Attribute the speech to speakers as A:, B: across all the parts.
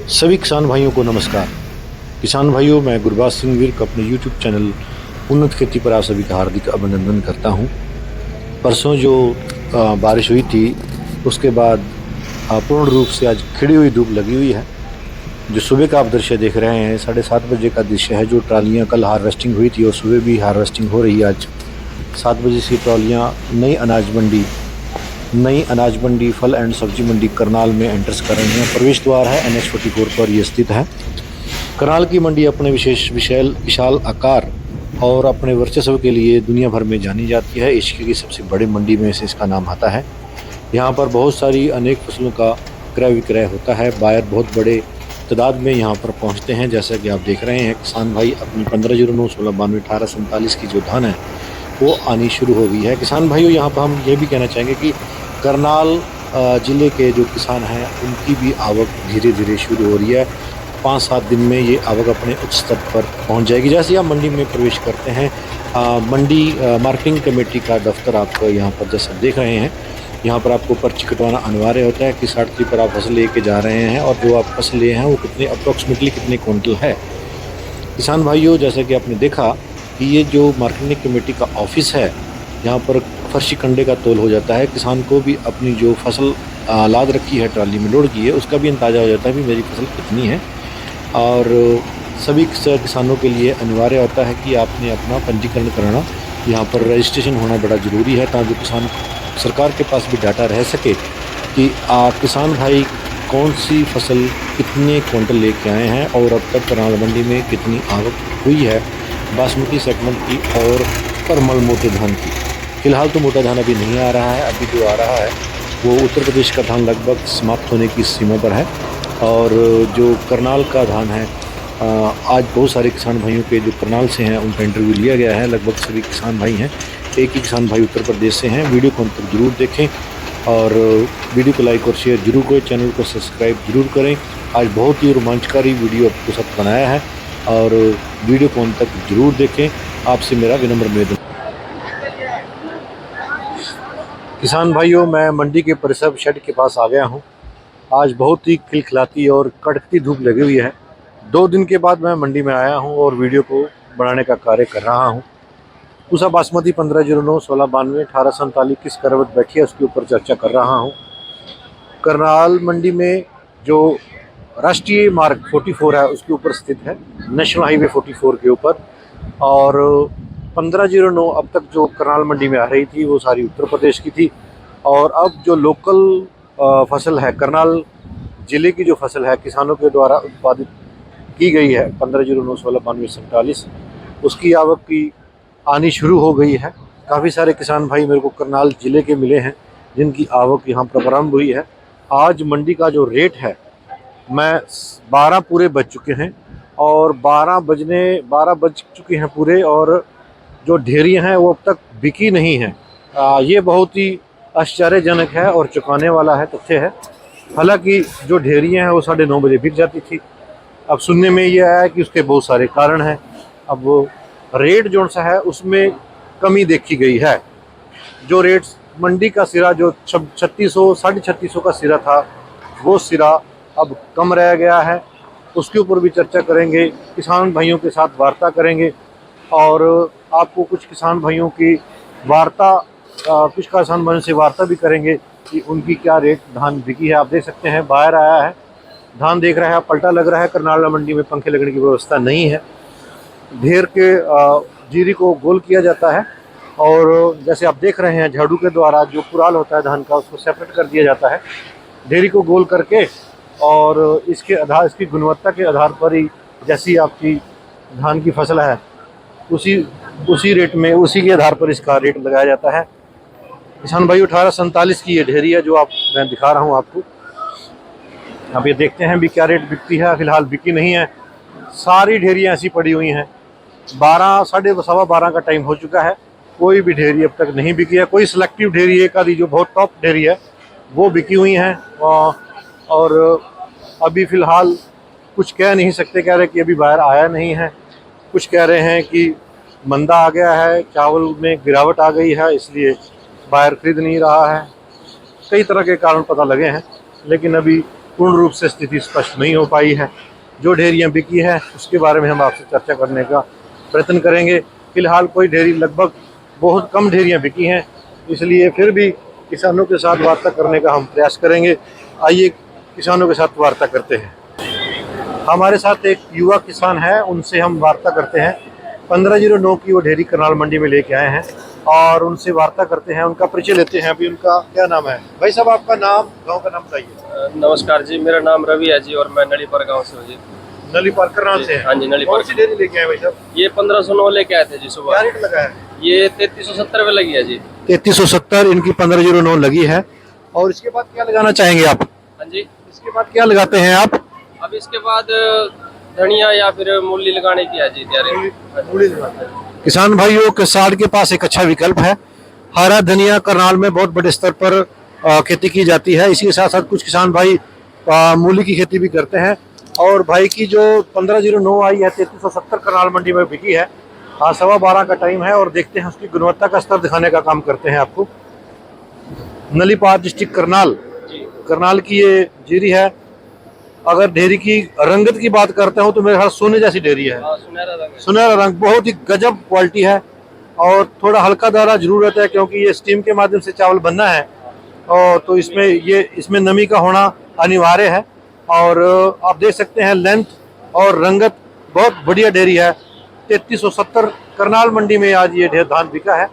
A: सभी किसान भाइयों को नमस्कार। किसान भाइयों, मैं गुरबाज सिंह विर्क अपने YouTube चैनल उन्नत खेती पर आप सभी का हार्दिक अभिनंदन करता हूं। परसों जो बारिश हुई थी उसके बाद पूर्ण रूप से आज खिड़ी हुई धूप लगी हुई है। जो सुबह का आप दृश्य देख रहे हैं 7:30 बजे का दृश्य है। जो ट्रालियाँ कल हार्वेस्टिंग हुई थी और सुबह भी हार्वेस्टिंग हो रही है। आज 7 बजे से ट्रालियाँ नई अनाज मंडी फल एंड सब्जी मंडी करनाल में एंटर्स कर रही हैं। प्रवेश द्वार है NH 44 पर ये स्थित है। करनाल की मंडी अपने विशाल आकार और अपने वर्चस्व के लिए दुनिया भर में जानी जाती है। एशिया की सबसे बड़ी मंडी में से इसका नाम आता है। यहाँ पर बहुत सारी अनेक फसलों का क्रय विक्रय होता है। बायर बहुत बड़े तादाद में यहाँ पर पहुँचते हैं। जैसा कि आप देख रहे हैं, किसान भाई अपनी 1509-1692-1847 की जो धान है वो आनी शुरू हो गई है। किसान भाइयों, यहाँ पर हम ये भी कहना चाहेंगे कि करनाल ज़िले के जो किसान हैं उनकी भी आवक धीरे धीरे शुरू हो रही है। 5-7 दिन में ये आवक अपने उच्च स्तर पर पहुंच जाएगी। जैसे आप मंडी में प्रवेश करते हैं, मंडी मार्केटिंग कमेटी का दफ्तर आप यहाँ पर जैसा देख रहे हैं, यहाँ पर आपको पर्ची कटवाना अनिवार्य होता है कि साड़ी पर आप फसल लेके जा रहे हैं और जो आप फसल लिए हैं वो कितने अप्रोक्सीमेटली कितने क्विंटल है। किसान भाइयों, जैसा कि आपने देखा कि ये जो मार्केटिंग कमेटी का ऑफिस है, यहाँ पर फर्शी कंडे का तोल हो जाता है। किसान को भी अपनी जो फसल लाद रखी है, ट्राली में लोड की है, उसका भी अंदाज़ा हो जाता है कि मेरी फसल कितनी है। और सभी किसानों के लिए अनिवार्य होता है कि आपने अपना पंजीकरण कराना, यहाँ पर रजिस्ट्रेशन होना बड़ा ज़रूरी है, ताकि किसान सरकार के पास भी डाटा रह सके कि किसान भाई कौन सी फसल कितने क्विंटल लेके आए हैं और अब तक करनाल मंडी में कितनी आवक हुई है बासमती सेगमेंट की और परमल मोटे धान की। फ़िलहाल तो मोटा धान अभी नहीं आ रहा है। अभी जो आ रहा है वो उत्तर प्रदेश का धान लगभग समाप्त होने की सीमा पर है। और जो करनाल का धान है, आज बहुत सारे किसान भाइयों के जो करनाल से हैं उनका इंटरव्यू लिया गया है। लगभग सभी किसान भाई हैं। एक ही किसान भाई उत्तर प्रदेश से हैं। वीडियो को अंत तक जरूर देखें और वीडियो को लाइक और शेयर जरूर करें, चैनल को सब्सक्राइब जरूर करें। आज बहुत ही रोमांचकारी वीडियो आपके साथ बनाया है और वीडियो को अंत तक जरूर देखें। आपसे मेरा विनम्र निवेदन। किसान भाइयों, मैं मंडी के परिसर शेड के पास आ गया हूं। आज बहुत ही खिलखिलाती और कड़कती धूप लगी हुई है। 2 दिन के बाद मैं मंडी में आया हूं और वीडियो को बनाने का कार्य कर रहा हूं। पूसा बासमती 1509-1692-1847 किस करवट बैठी है उसके ऊपर चर्चा कर रहा हूं। करनाल मंडी में जो राष्ट्रीय मार्ग 44 है उसके ऊपर स्थित है, नेशनल हाईवे 44 के ऊपर। और 1509 अब तक जो करनाल मंडी में आ रही थी वो सारी उत्तर प्रदेश की थी। और अब जो लोकल फसल है, करनाल ज़िले की जो फसल है किसानों के द्वारा उत्पादित की गई है 1509-1692-47, उसकी आवक की आनी शुरू हो गई है। काफ़ी सारे किसान भाई मेरे को करनाल ज़िले के मिले हैं जिनकी आवक यहाँ पर प्रारंभ हुई है। आज मंडी का जो रेट है, मैं 12 पूरे बज चुके हैं और 12 बज चुके हैं पूरे, और जो ढेरियाँ हैं वो अब तक बिकी नहीं हैं। ये बहुत ही आश्चर्यजनक है और चौंकाने वाला है तथ्य है। हालांकि जो ढेरियाँ हैं वो 9:30 बजे बिक जाती थी। अब सुनने में ये आया कि उसके बहुत सारे कारण हैं। अब वो रेट जो सा है उसमें कमी देखी गई है। जो रेट मंडी का सिरा जो 3600 3650 का सिरा था वो सिरा अब कम रह गया है। उसके ऊपर भी चर्चा करेंगे, किसान भाइयों के साथ वार्ता करेंगे और आपको कुछ किसान भाइयों की कुछ किसान भाइयों से वार्ता भी करेंगे कि उनकी क्या रेट धान बिकी है। आप देख सकते हैं बाहर आया है, धान देख रहा है, पलटा लग रहा है। करनाल मंडी में पंखे लगने की व्यवस्था नहीं है। ढेर के जीरी को गोल किया जाता है और जैसे आप देख रहे हैं झाड़ू के द्वारा जो पुराल होता है धान का उसको सेपरेट कर दिया जाता है ढेरी को गोल करके। और इसकी गुणवत्ता के आधार पर ही जैसी आपकी धान की फसल है उसी रेट में, उसी के आधार पर इसका रेट लगाया जाता है। किसान भाई 1847 की ये ढेरी है जो मैं दिखा रहा हूँ आपको। अब ये देखते हैं भी क्या रेट बिकती है। फिलहाल बिकी नहीं है, सारी ढेरियाँ ऐसी पड़ी हुई हैं। 12 का टाइम हो चुका है, कोई भी ढेरी अब तक नहीं बिकी है। कोई सिलेक्टिव ढेरी एक आधी जो बहुत टॉप ढेरी है वो बिकी हुई हैं। और अभी फ़िलहाल कुछ कह नहीं सकते, कह रहे कि अभी बाहर आया नहीं है। कुछ कह रहे हैं कि मंदा आ गया है, चावल में गिरावट आ गई है इसलिए बाहर खरीद नहीं रहा है। कई तरह के कारण पता लगे हैं, लेकिन अभी पूर्ण रूप से स्थिति स्पष्ट नहीं हो पाई है। जो ढेरियाँ बिकी है उसके बारे में हम आपसे चर्चा करने का प्रयत्न करेंगे। फिलहाल कोई ढेरी, लगभग बहुत कम ढेरियाँ बिकी हैं, इसलिए फिर भी किसानों के साथ वार्ता करने का हम प्रयास करेंगे। आइए किसानों के साथ वार्ता करते हैं। हमारे साथ एक युवा किसान है, उनसे हम वार्ता करते हैं। 1509 की वो ढेरी करनाल मंडी में लेके आए हैं और उनसे वार्ता करते हैं, उनका परिचय लेते हैं। अभी उनका क्या नाम है? भाई साहब, आपका नाम, गांव का नाम बताइए।
B: नमस्कार जी, मेरा नाम रवि है जी और मैं नलीपर गांव से हूँ जी।
A: नलीपर करनाल से?
B: हाँ जी, नलीपर।
A: कौन सी ढेरी लेके आए भाई साहब?
B: ये 1509 लेके आए थे जी सुबह।
A: क्या रेट लगा है?
B: ये 3370 में लगी है जी।
A: 3370 इनकी 1509 लगी है। और इसके बाद क्या लगाना चाहेंगे आप?
B: हाँ जी,
A: इसके बाद क्या लगाते हैं आप?
B: अब इसके बाद धनिया या फिर मूली लगाने की है जी तैयारी।
A: मूली लगाते हैं। किसान भाइयों, किसान के पास एक अच्छा विकल्प है। हरा धनिया करनाल में बहुत बड़े स्तर पर खेती की जाती है। इसी के साथ साथ कुछ किसान भाई मूली की खेती भी करते हैं। और भाई की जो 1509 आई है 3370 करनाल मंडी में बिकी है। 12:15 का टाइम है और देखते हैं उसकी गुणवत्ता का स्तर दिखाने का काम करते हैं आपको। नलीपार डिस्ट्रिक्ट करनाल की ये जीरी है। अगर ढेरी की रंगत की बात करते हो तो मेरे ख्याल सोने जैसी ढेरी है। सुनहरा रंग, बहुत ही गजब क्वालिटी है। और थोड़ा हल्का दाना जरूर रहता है क्योंकि ये स्टीम के माध्यम से चावल बनना है, और तो इसमें नमी का होना अनिवार्य है। और आप देख सकते हैं लेंथ और रंगत, बहुत बढ़िया ढेरी है। 3370 करनाल मंडी में आज ये धान बिका है।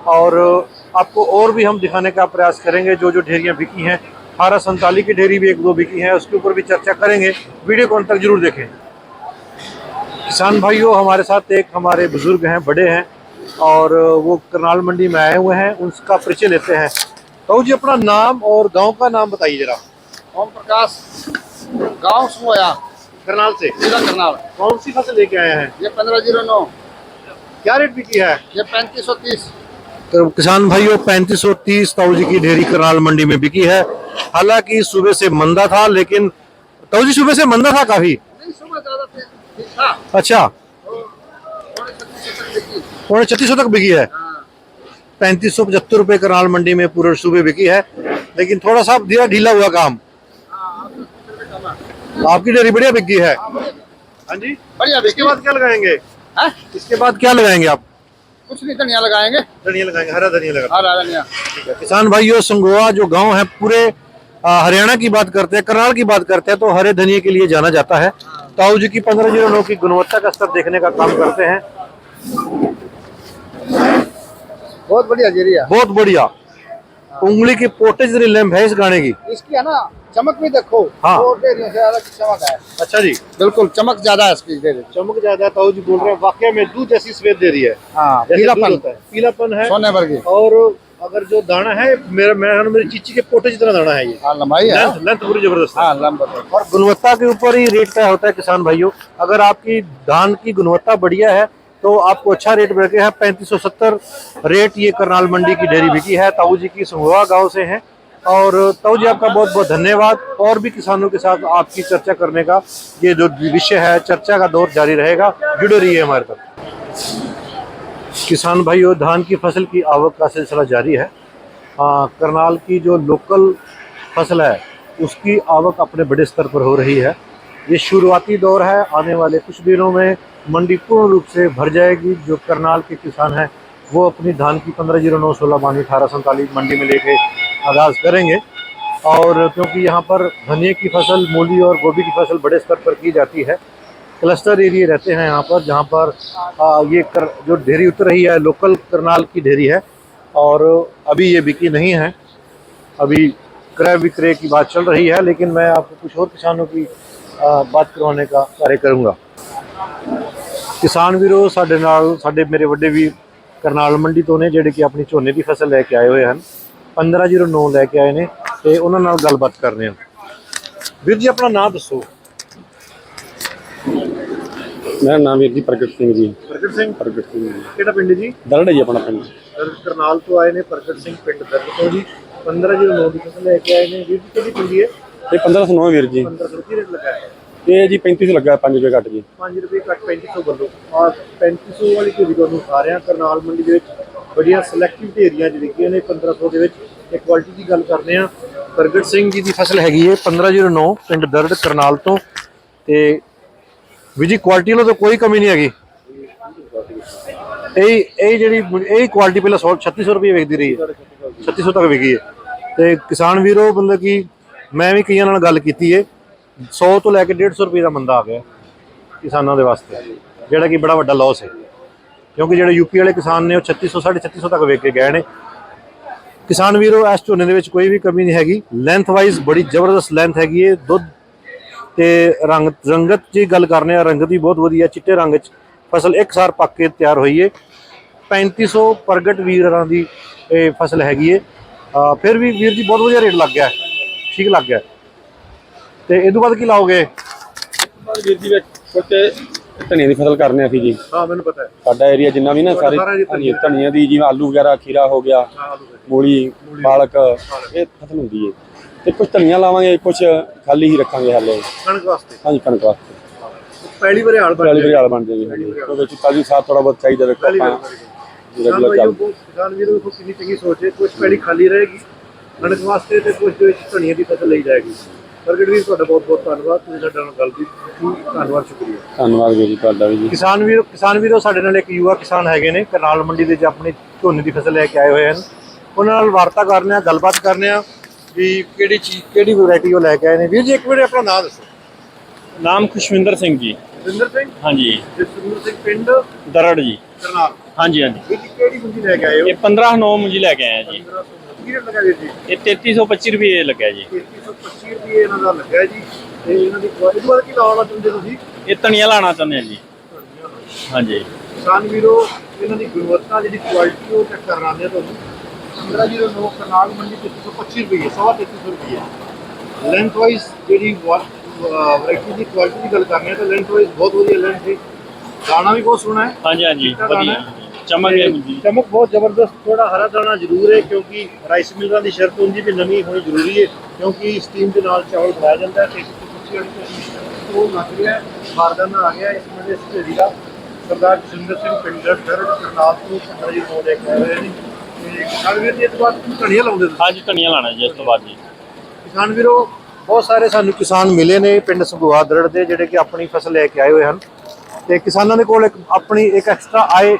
A: और आपको और भी हम दिखाने का प्रयास करेंगे जो ढेरियाँ बिकी हैं। 1847 की ढेरी भी 1-2 बिकी है, उसके ऊपर भी चर्चा करेंगे। वीडियो को अंत तक जरूर देखें। किसान भाइयों, हमारे साथ एक हमारे बुजुर्ग हैं, बड़े हैं, और वो करनाल मंडी में आए हुए हैं, उनका परिचय लेते हैं। तो जी, अपना नाम और गांव का नाम बताइए जरा।
C: ओम प्रकाश, गांव सोया,
A: करनाल से।
C: जिला करनाल।
A: कौन सी फसल लेके आए हैं?
C: ये 1509।
A: क्या रेट बिकी है?
C: ये 3530।
A: तो किसान भाइयों, 3530 ताऊ जी की ढेरी करनाल मंडी में बिकी है। हालांकि सुबह से मंदा था, लेकिन ताऊ जी सुबह से मंदा था काफी।
C: नहीं, सुबह ज्यादा ठीक था।
A: अच्छा,
C: पौने 36
A: पौने 3600 तक
C: तक बिकी।
A: बिकी है। 3575 रुपए करनाल मंडी में पूरे सुबह बिकी है, लेकिन थोड़ा सा धीरा ढीला हुआ काम। आपकी डेयरी बढ़िया बिक गई है। हाँ जी,
C: बढ़िया।
A: इसके बाद क्या लगाएंगे?
C: है?
A: इसके बाद क्या लगाएंगे आप?
C: कुछ नहीं, धनिया लगाएंगे।
A: धनिया लगाएंगे, हरा धनिया लगाएंगे।
C: हरा धनिया।
A: ठीक है। किसान भाइयों, संगोआ जो गांव है पूरे हरियाणा की बात करते हैं, करनाल की बात करते हैं तो हरे धनिया के लिए जाना जाता है। ताऊ जी की 1509 की गुणवत्ता का स्तर देखने का काम करते हैं।
C: बहुत बढ़िया जीरी है,
A: बहुत बढ़िया। उंगली की पोटे जितनी लैम्प है इस गाने की।
C: इसकी है ना, चमक भी देखो।
A: हाँ।
C: और ढेरियों से ज्यादा चमक है।
A: अच्छा जी,
C: बिल्कुल चमक ज्यादा है इसकी ढेरी।
A: चमक ज्यादा। ताऊ जी बोल रहे हैं वाकई में दूध जैसी सफेद दे रही है।
C: हाँ,
A: जैसे दूध
C: पीलापन
A: होता है, पीलापन है
C: सोने भर की।
A: और अगर जो दाना है, मेरी चीची के पोटे जितना दाना है ये।
C: हाँ, लंबाई है।
A: लेंथ पूरी जबरदस्त है।
C: हाँ, लंबा।
A: और गुणवत्ता के ऊपर ही रेट तय होता है किसान भाइयों। अगर आपकी धान की गुणवत्ता बढ़िया है तो आपको अच्छा रेट मिल गया है। 3570 रेट ये करनाल मंडी की ढेरी बिकी है। ताऊ जी की संगोआ गांव से हैं। और ताऊ जी, आपका बहुत बहुत धन्यवाद। और भी किसानों के साथ आपकी चर्चा करने का ये जो विषय है, चर्चा का दौर जारी रहेगा। जुड़े रहिए हमारे साथ। किसान भाइयों, धान की फसल की आवक का सिलसिला जारी है। करनाल की जो लोकल फसल है उसकी आवक अपने बड़े स्तर पर हो रही है। ये शुरुआती दौर है, आने वाले कुछ दिनों में मंडी पूर्ण रूप से भर जाएगी। जो करनाल के किसान हैं वो अपनी धान की 1509 16 मानी 1847 मंडी में लेके आगाज़ करेंगे। और क्योंकि यहाँ पर धनिया की फसल, मूली और गोभी की फसल बड़े स्तर पर की जाती है, क्लस्टर एरिया रहते हैं यहाँ पर, जहाँ पर जो ढेरी उतर रही है लोकल करनाल की ढेरी है। और अभी ये बिकी नहीं है, अभी क्रय विक्रय की बात चल रही है, लेकिन मैं आपको कुछ और किसानों की बात करवाने का कार्य करूँगा। किसान वीरों, साढ़े मेरे वड्डे भी करनाल मंडी तो ने ਜਿਹੜੇ ਕਿ ਆਪਣੀ ਝੋਨੇ ਦੀ ਫਸਲ ਲੈ ਕੇ ਆਏ ਹੋਏ ਹਨ। 1509 ਲੈ ਕੇ ਆਏ ਨੇ ਤੇ ਉਹਨਾਂ ਨਾਲ ਗੱਲਬਾਤ ਕਰਨੇ ਆ। ਵੀਰ ਜੀ, ਆਪਣਾ ਨਾਮ ਦੱਸੋ।
D: मेरा नाम वीर जी प्रगट सिंह जी।
A: ਪ੍ਰਗਟ ਸਿੰਘ।
D: प्रगट सिंह जी,
A: ਕਿਹੜਾ ਪਿੰਡ ਜੀ?
D: दरड़ है जी अपना पिंड।
A: ਕਰਨਾਲ ਤੋਂ ਆਏ ਨੇ ਪ੍ਰਗਟ ਸਿੰਘ, ਪਿੰਡ ਦਰਦ ਤੋਂ ਜੀ। 1509 ਦੀ ਫਸਲ ਲੈ ਕੇ ਆਏ ਨੇ। ਵੀਰ ਜੀ, ਕਿਹੜੀ ਪਿੰਡੀ ਹੈ?
D: ये 1509 वीर जी।
A: 1500 ਕੀ ਰੇਟ ਲਗਾ ਹੈ?
D: ये जी 35 लगा 5 रुपये घट जी।
A: 5 रुपये ਘੱਟ 3500 ਵੱਲੋਂ। ਔਰ 3500 ਵਾਲੀ ਢੇਰੀ ਤੁਹਾਨੂੰ ਖਾ ਰਿਹਾ ਕਰਨਾਲ ਮੰਡੀ ਦੇ ਵਿੱਚ। ਬੜੀਆਂ ਸਿਲੈਕਟਿਵ ਢੇਰੀਆਂ ਜਿਹੜੀਆਂ ਨੇ 1500 ਦੇ ਵਿੱਚ। ਇਹ ਕੁਆਲਿਟੀ ਦੀ ਗੱਲ ਕਰਦੇ ਆ ਪ੍ਰਗਟ ਸਿੰਘ ਜੀ ਦੀ ਫਸਲ ਹੈਗੀ ਹੈ 1509 ਪਿੰਡ ਦਰੜ ਕਰਨਾਲ ਤੋਂ। ਤੇ ਵੀ ਜੀ ਕੁਆਲਿਟੀ ਵੱਲੋਂ ਤਾਂ ਕੋਈ ਕਮੀ ਨਹੀਂ ਹੈਗੀ। ਇਹ ਜਿਹੜੀ ਇਹ ਕੁਆਲਿਟੀ ਪਹਿਲਾਂ 3600 ਰੁਪਏ ਵਿਕਦੀ ਰਹੀ ਹੈ, 3600 ਤੱਕ ਵਿਕੀ ਹੈ। ਤੇ ਕਿਸਾਨ ਵੀਰੋ ਮਤਲਬ ਕਿ ਮੈਂ ਵੀ ਕਈਆਂ ਨਾਲ ਗੱਲ ਕੀਤੀ ਹੈ, 100 ਤੋਂ ਲੈ ਕੇ 150 ਰੁਪਏ ਦਾ ਮੰਦਾ ਆ ਗਿਆ ਕਿਸਾਨਾਂ ਦੇ ਵਾਸਤੇ, ਜਿਹੜਾ ਕਿ ਬੜਾ ਵੱਡਾ ਲਾਸ ਹੈ। ਕਿਉਂਕਿ ਜਿਹੜੇ ਯੂਪੀ ਵਾਲੇ ਕਿਸਾਨ ਨੇ ਉਹ 3600 3650 ਤੱਕ ਵੇਚ ਕੇ ਗਏ ਨੇ। ਕਿਸਾਨ ਵੀਰੋ ਇਸ ਝੋਨੇ ਦੇ ਵਿੱਚ ਕੋਈ ਵੀ ਕਮੀ ਨਹੀਂ ਹੈਗੀ। ਲੈਂਥ ਵਾਈਜ਼ ਬੜੀ ਜ਼ਬਰਦਸਤ ਲੈਂਥ ਹੈਗੀ ਹੈ। ਦੁੱਧ ਤੇ ਰੰਗਤ ਦੀ ਗੱਲ ਕਰਨੇ ਆ, ਰੰਗਤ ਵੀ ਬਹੁਤ ਵਧੀਆ, ਚਿੱਟੇ ਰੰਗ 'ਚ ਫਸਲ ਇੱਕ ਸਾਰ ਪੱਕ ਕੇ ਤਿਆਰ ਹੋਈ ਹੈ। 3500 ਪ੍ਰਗਟ ਵੀਰਾਂ ਦੀ ਇਹ ਫਸਲ ਹੈਗੀ ਹੈ। ਫਿਰ ਵੀ ਵੀਰ ਜੀ ਬਹੁਤ ਵਧੀਆ ਰੇਟ ਲੱਗ ਗਿਆ, ਠੀਕ ਲੱਗ ਗਿਆ। ਤੇ ਇਹ ਤੋਂ ਬਾਅਦ ਕੀ ਲਾਓਗੇ?
D: ਵੀਰ ਜੀ ਵਿੱਚ ਕੁਝ ਧਨੀਆ ਦੀ ਫਸਲ ਕਰਨੇ ਅਸੀਂ ਜੀ।
A: ਹਾਂ ਮੈਨੂੰ ਪਤਾ ਹੈ।
D: ਸਾਡਾ ਏਰੀਆ ਜਿੰਨਾ ਵੀ ਨਾ ਸਾਰੇ ਧਨੀਆ ਦੀ, ਜਿਵੇਂ ਆਲੂ ਵਗੈਰਾ, ਖੀਰਾ ਹੋ ਗਿਆ, ਮੂਲੀ, ਪਾਲਕ, ਇਹ ਫਸਲ ਹੁੰਦੀ ਹੈ। ਤੇ ਕੁਝ ਧਨੀਆ ਲਾਵਾਂਗੇ, ਕੁਝ ਖਾਲੀ ਹੀ ਰੱਖਾਂਗੇ ਹਾਲੇ
A: ਕਣਕ ਵਾਸਤੇ।
D: ਹਾਂਜੀ, ਕਣਕ ਵਾਸਤੇ
A: ਪਹਿਲੀ ਵਾਰ ਹਾਲ
D: ਪਹਿਲੀ ਵਾਰੀ ਹਾਲ ਬਣ ਜਾਏਗੀ। ਉਹਦੇ ਵਿੱਚ ਤਾਜ਼ੀ ਸਾਥ ਥੋੜਾ ਬਹੁਤ ਚਾਹੀਦਾ ਵੇਖੋ ਆਪਾਂ
A: ਕਿਸਾਨ ਵੀਰੋ ਦੇਖੋ ਕਿੰਨੀ ਚੰਗੀ ਸੋਚ ਹੈ। ਕੁਝ ਪਹਿਲੀ ਖਾਲੀ ਰਹੇਗੀ ਕਣਕ ਵਾਸਤੇ ਤੇ ਕੁਝ ਦੇ ਵਿੱਚ ਧਨੀਆ ਦੀ ਫਸਲ ਲਈ ਜਾਏਗੀ। ਪ੍ਰਗਟ ਵੀਰ ਤੁਹਾਡਾ ਬਹੁਤ ਬਹੁਤ ਧੰਨਵਾਦ, ਤੁਸੀਂ ਸਾਡੇ ਨਾਲ ਗੱਲ ਕੀਤੀ, ਧੰਨਵਾਦ, ਸ਼ੁਕਰੀਆ।
D: ਧੰਨਵਾਦ ਵੀਰ ਜੀ ਤੁਹਾਡਾ ਵੀ ਜੀ।
A: ਕਿਸਾਨ ਵੀਰੋ ਸਾਡੇ ਨਾਲ ਇੱਕ ਯੁਵਾ ਕਿਸਾਨ ਹੈਗੇ ਨੇ ਕਰਨਾਲ ਮੰਡੀ ਦੇ ਵਿੱਚ, ਆਪਣੀ ਝੋਨੇ ਦੀ ਫਸਲ ਲੈ ਕੇ ਆਏ ਹੋਏ ਹਨ। ਉਹਨਾਂ ਨਾਲ ਵਾਰਤਾ ਕਰਨੇ ਆ, ਗੱਲਬਾਤ ਕਰਨੇ ਆ ਵੀ ਕਿਹੜੀ ਚੀਜ਼, ਕਿਹੜੀ ਵੈਰਾਈਟੀ ਉਹ ਲੈ ਕੇ ਆਏ ਨੇ। ਵੀਰ ਜੀ ਇੱਕ ਵਾਰੀ ਆਪਣਾ ਨਾਮ ਦੱਸੋ।
E: ਨਾਮ ਖੁਸ਼ਵਿੰਦਰ ਸਿੰਘ ਜੀ।
A: ਜਸਵਿੰਦਰ ਸਿੰਘ।
E: ਹਾਂਜੀ।
A: ਜਸਵਿੰਦਰ ਸਿੰਘ, ਪਿੰਡ
E: ਦਰੜ ਜੀ।
A: ਕਰਨਾਲ।
E: ਹਾਂਜੀ ਹਾਂਜੀ।
A: ਇਹ ਕਿਹੜੀ ਮੁੰਜੀ ਲੈ ਕੇ ਆਏ ਹੋ?
E: ਇਹ 1509 ਮੁੰਜੀ ਲੈ ਕੇ ਆਏ ਆ ਜੀ।
A: 1509 ਕੀ ਰੇਟ ਲੱਗਾ ਵੀਰ ਜੀ?
E: ਇਹ 3325 ਰੁਪਏ ਲੱਗਾ ਜੀ।
A: 3325 ਰੁਪਏ ਇਹਨਾਂ ਦਾ ਲੱਗਾ ਜੀ। ਤੇ ਇਹਨਾਂ ਦੀ ਕੁਆਲਿਟੀ ਬਾਰੇ ਕੀ ਲਾਉਣਾ ਚਾਹੁੰਦੇ ਤੁਸੀਂ?
E: ਇਹ ਧਨੀਆ ਲਾਣਾ ਚਾਹੁੰਦੇ ਆ ਜੀ। ਹਾਂਜੀ।
A: ਕਿਸਾਨ ਵੀਰੋ ਇਹਨਾਂ ਦੀ ਗੁਣਵੱਤਾ ਜਿਹੜੀ ਕੁਆਲਿਟੀ ਉਹ ਚੈੱਕ ਕਰਨ ਆਉਂਦੇ ਆ ਤੁਹਾਨੂੰ। 1509 ਕਰਨਾਲ ਮੰਡੀ 3325 ਰੁਪਏ, 3325 ਰੁਪਏ। ਲੈਂਥ ਵਾਈਜ਼ ਜਿਹੜੀ ਵੈਰਾਈਟੀ ਦੀ ਕੁਆਲਿਟੀ ਦੀ ਗੱਲ ਕਰਨੀ ਹੈ ਤਾਂ ਲੈਂਥ ਵਾਈਜ਼ ਬਹੁਤ ਵਧੀਆ ਲੈਂਥ ਹੈ। ਦਾਣਾ ਵੀ ਬਹੁਤ ਸੋਹਣਾ ਹੈ।
E: ਹਾਂਜੀ ਹਾਂਜੀ, ਵਧੀਆ ਚਮਕ ਹੈ ਮੁੰਜੀ।
A: ਚਮਕ ਬਹੁਤ ਜ਼ਬਰਦਸਤ। ਥੋੜਾ ਹਰਾ ਦਾਣਾ ਜ਼ਰੂਰ ਹੈ ਕਿਉਂਕਿ ਰਾਈਸ ਮਿਲਰਾਂ ਦੀ ਸ਼ਰਤ ਹੁੰਦੀ ਵੀ ਨਮੀ ਹੋਣੀ ਜ਼ਰੂਰੀ ਹੈ, ਕਿਉਂਕਿ ਸਟੀਮ ਦੇ ਨਾਲ ਚਾਵਲ ਬਣਾਇਆ ਜਾਂਦਾ ਹੈ। ਤੇ ਉਹ ਲੱਗ ਰਿਹਾ ਬਾਰਦਾਨਾ ਆ ਗਿਆ ਇਸ ਵੇਲੇ ਸਟੇਡੀ ਦਾ। ਸਰਦਾਰ ਜਸਵਿੰਦਰ ਸਿੰਘ ਪਿੰਡ ਦਰੜ ਕਰਨਾਲ ਤੋਂ 1509 ਲੈ ਕੇ ਆਏ ਹੋਏ ਨੇ। ਤੇ ਕਿਸਾਨ ਵੀਰ ਜੀ ਇਸ ਤੋਂ ਬਾਅਦ ਧਨੀਆ ਲਾਉਂਦੇ ਤੁਸੀਂ?
E: ਹਾਂਜੀ, ਧਨੀਆ ਲਾਣਾ ਜੀ ਇਸ ਤੋਂ ਬਾਅਦ ਜੀ।
A: ਕਿਸਾਨ ਵੀਰੋ ਬਹੁਤ ਸਾਰੇ ਸਾਨੂੰ ਕਿਸਾਨ ਮਿਲੇ ਨੇ ਪਿੰਡ ਸੰਗੋਆ ਦਰੜ ਦੇ, ਜਿਹੜੇ ਕਿ ਆਪਣੀ ਫਸਲ ਲੈ ਕੇ ਆਏ ਹੋਏ ਹਨ। ਤੇ ਕਿਸਾਨਾਂ ਦੇ ਕੋਲ ਆਪਣੀ ਐਕਸਟਰਾ ਆਏ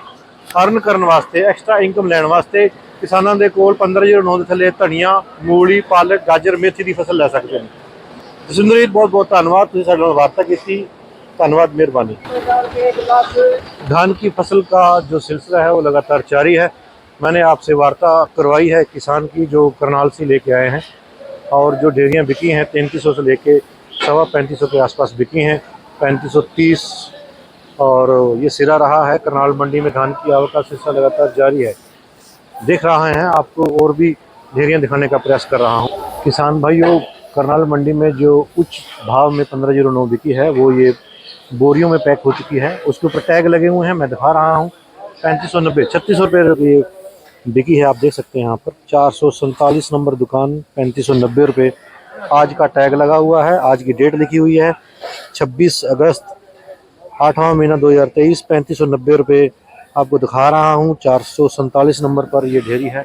A: ਅਰਨ ਕਰਨ ਵਾਸਤੇ, ਐਕਸਟਰਾ ਇਨਕਮ ਲੈਣ ਵਾਸਤੇ ਕਿਸਾਨਾਂ ਦੇ ਕੋਲ 1509 ਦੇ ਥੱਲੇ ਧਨੀਆ, ਮੂਲੀ, ਪਾਲਕ, ਗਾਜਰ, ਮੇਥੀ ਦੀ ਫਸਲ ਲੈ ਸਕਦੇ ਨੇ। ਜਸਵਿੰਦਰ ਜੀ ਬਹੁਤ बहुत धन्यवाद, ਤੁਸੀਂ ਸਾਡੇ ਨਾਲ ਵਾर्ता की। धन्यवाद, मेहरबानी। धान की फसल का जो सिलसिला है वो लगातार जारी है। मैंने आपसे वार्ता करवाई है किसान की जो करनाल से लेके आए हैं, और जो डेयरियाँ बिकी हैं 3300 से लेके 3500 के आसपास बिकी हैं। 3530 और ये सिरा रहा है। करनाल मंडी में धान की आवक का सिलसिला लगातार जारी है। देख रहे हैं आपको और भी डेयरियाँ दिखाने का प्रयास कर रहा हूँ। किसान भाइयों, करनाल मंडी में जो उच्च भाव में 1509 बिकी है वो ये बोरियों में पैक हो चुकी है। उसके ऊपर टैग लगे हुए हैं, मैं दिखा रहा हूँ। 3590 3600 रुपये बिकी है, आप देख सकते हैं यहाँ पर। 447 नंबर दुकान, 3590 रुपये आज का टैग लगा हुआ है। आज की डेट लिखी हुई है 26 अगस्त 8वां महीना 2023। 3590 रुपये आपको दिखा रहा हूँ। 447 नंबर पर ये ढेरी है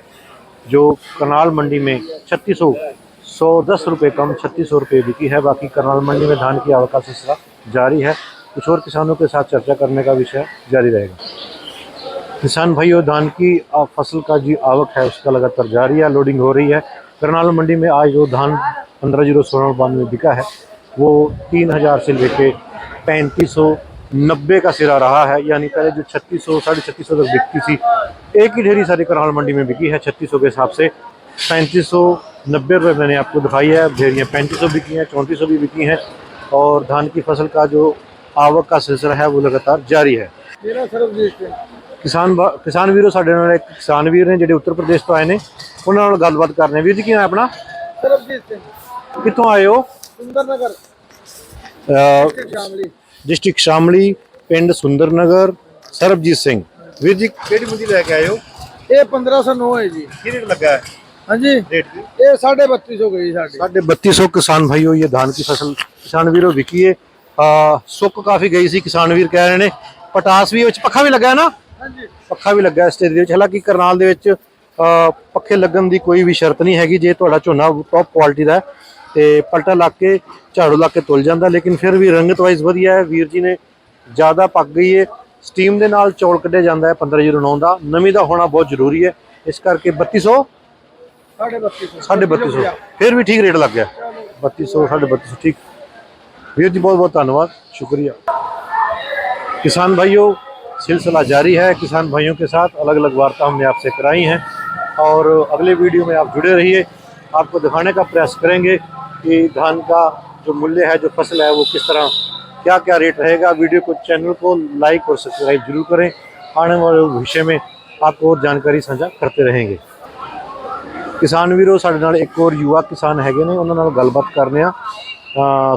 A: जो करनाल मंडी में 110 रुपये कम 3600 रुपये बिकी है। बाकी करनाल मंडी में धान की आवक का सिलसिला जारी है। कुछ और किसानों के साथ चर्चा करने का विषय जारी रहेगा। किसान भाइयों, धान की फसल का जो आवक है उसका लगातार जारी है, लोडिंग हो रही है। करनाल मंडी में आज जो धान 1509 में बिका है वो 3000 से लेके 3590 का सिरा रहा है। यानी पहले जो 3600 3650 तक बिकती थी, एक ही ढेरी सारी करनाल मंडी में बिकी है 3600 के हिसाब से। 3590 रुपये मैंने आपको दिखाई है। ढेरियाँ 3500 बिकी हैं, 3400 भी बिकी हैं। और धान की फसल का जो आवक का सिलसिला है वो लगातार जारी है। किसान ਵੀਰੋ, ਸਾਡੇ ਨਾਲ ਇੱਕ ਕਿਸਾਨ ਵੀਰ ਨੇ ਜਿਹੜੇ ਉੱਤਰ ਪ੍ਰਦੇਸ਼ ਤੋਂ ਆਏ ਨੇ, ਉਹਨਾਂ ਨਾਲ ਗੱਲਬਾਤ ਕਰਨੇ। ਵੀਰ ਜੀ ਕੀ ਨਾਮ ਆਪਣਾ?
C: ਸਰਬਜੀਤ ਸਿੰਘ।
A: ਕਿੱਥੋਂ ਆਏ ਹੋ?
C: ਸੁੰਦਰਨਗਰ,
A: डिस्ट्रिक्ट शामली, पिंड सुंदरनगर। सरबजीत सिंह, वीर जी केड़ी मुंजी लेके आए हो?
C: ये 1509 है जी।
A: की रेट लगा है?
C: हाँ जी,
A: रेट
C: ये 3250 गई साड़ी।
A: 3250। किसान भाइयों, ये धान की फसल किसान वीरों बिकी है। सुक काफी गई सी, किसान वीर कह रहे ने। पटास भी, पखा भी लगा है ना?
C: हाँ जी,
A: पखा भी लगा है स्टेज। हालांकि करनाल दे विच ਪੱਖੇ ਲੱਗਣ ਦੀ ਕੋਈ ਵੀ ਸ਼ਰਤ ਨਹੀਂ ਹੈਗੀ ਜੇ ਤੁਹਾਡਾ ਝੋਨਾ ਟੌਪ ਕੁਆਲਿਟੀ ਦਾ ਹੈ ਤੇ ਪਲਟਾ ਲਾ ਕੇ ਝਾੜੂ ਲਾ ਕੇ ਤੁਲ ਜਾਂਦਾ, ਲੇਕਿਨ ਫਿਰ ਵੀ ਰੰਗਤ ਵਾਈਜ਼ ਵਧੀਆ ਹੈ। ਵੀਰ ਜੀ ਨੇ ਜ਼ਿਆਦਾ ਪੱਕ ਗਈ ਹੈ। ਸਟੀਮ ਦੇ ਨਾਲ ਚੌਲ ਕੱਢਿਆ ਜਾਂਦਾ ਹੈ 1509 ਦਾ, ਨਵੀਂ ਦਾ ਹੋਣਾ ਬਹੁਤ ਜ਼ਰੂਰੀ ਹੈ, ਇਸ ਕਰਕੇ 3200 3250 ਫਿਰ ਵੀ ਠੀਕ ਰੇਟ ਲੱਗ ਗਿਆ। 3200 3250 ठीक। वीर जी बहुत बहुत धन्यवाद, शुक्रिया। किसान भाइयों, सिलसिला जारी है। किसान भाइयों के साथ अलग अलग वार्ता हमने आपसे कराई हैं और अगले वीडियो में आप जुड़े रहिए। आपको दिखाने का प्रयास करेंगे कि धान का जो मूल्य है, जो फसल है, वो किस तरह क्या क्या रेट रहेगा। वीडियो को चैनल को लाइक और सब्सक्राइब जरूर करें। आने वाले विषय में आपको और जानकारी साझा करते रहेंगे। किसान वीरों, साडे नाल एक और युवा किसान हैगे ने, उन्हां नाल गलबात करने आ।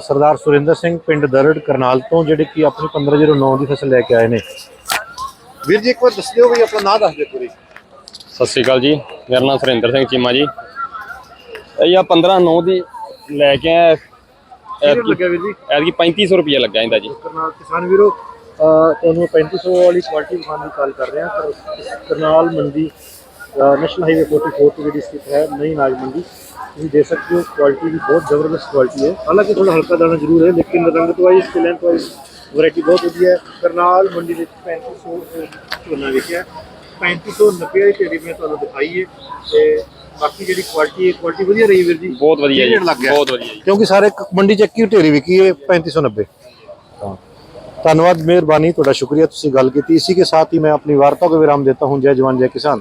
A: सरदार सुरिंदर सिंह पिंड दरड़ करनाल तो जिहड़े कि अपनी 1509 की फसल लैके आए ने। वीर जी एक बार दस दिओ बई अपना नाम दस दिओ पूरी।
D: ਸਤਿ ਸ਼੍ਰੀ ਅਕਾਲ ਜੀ, ਮੇਰਾ ਨਾਮ ਸੁਰਿੰਦਰ ਸਿੰਘ ਚੀਮਾ ਜੀ। ਇਹ ਆ 15/9 ਦੀ ਲੈ ਕੇ ਆਇਆ।
A: लगे वीर जी
D: ਐਤਕੀ 3500 ਰੁਪਏ ਲੱਗਾ ਇਹਦਾ ਜੀ।
A: करनाल किसान वीरों, ਤੁਹਾਨੂੰ 3500 वाली क्वालिटी दिखाने की कॉल कर रहे हैं। करनाल मंडी नेशनल हाईवे 44 पे जी स्थित है नई अनाज मंडी। तुम देख सकते हो क्वालिटी भी बहुत ज़बरदस्त क्वालिटी है, हालांकि थोड़ा हल्का दाना जरूर है, लेकिन रंगत वाइज ते लेंथ वाइज वैरायटी बहुत वधिया है। करनाल मंडी में 3500 झोना विकिया, 3590 की ढेरी में तुहानूं दिखाई है। ते बाकी जी क्वालिटी वधिया रही वीर जी,
D: ਬਹੁਤ ਵਧੀਆ ਜੀ,
A: रेट लग गया
D: ਬਹੁਤ ਵਧੀਆ ਜੀ।
A: क्योंकि सारे मंडी च एक ही ढेरी विकी है 3590। धन्यवाद, मेहरबानी, थोड़ा शुक्रिया, तुसी गल की। इसी के साथ ही मैं अपनी वार्ता को विराम देता हूँ। जय जवान जय किसान।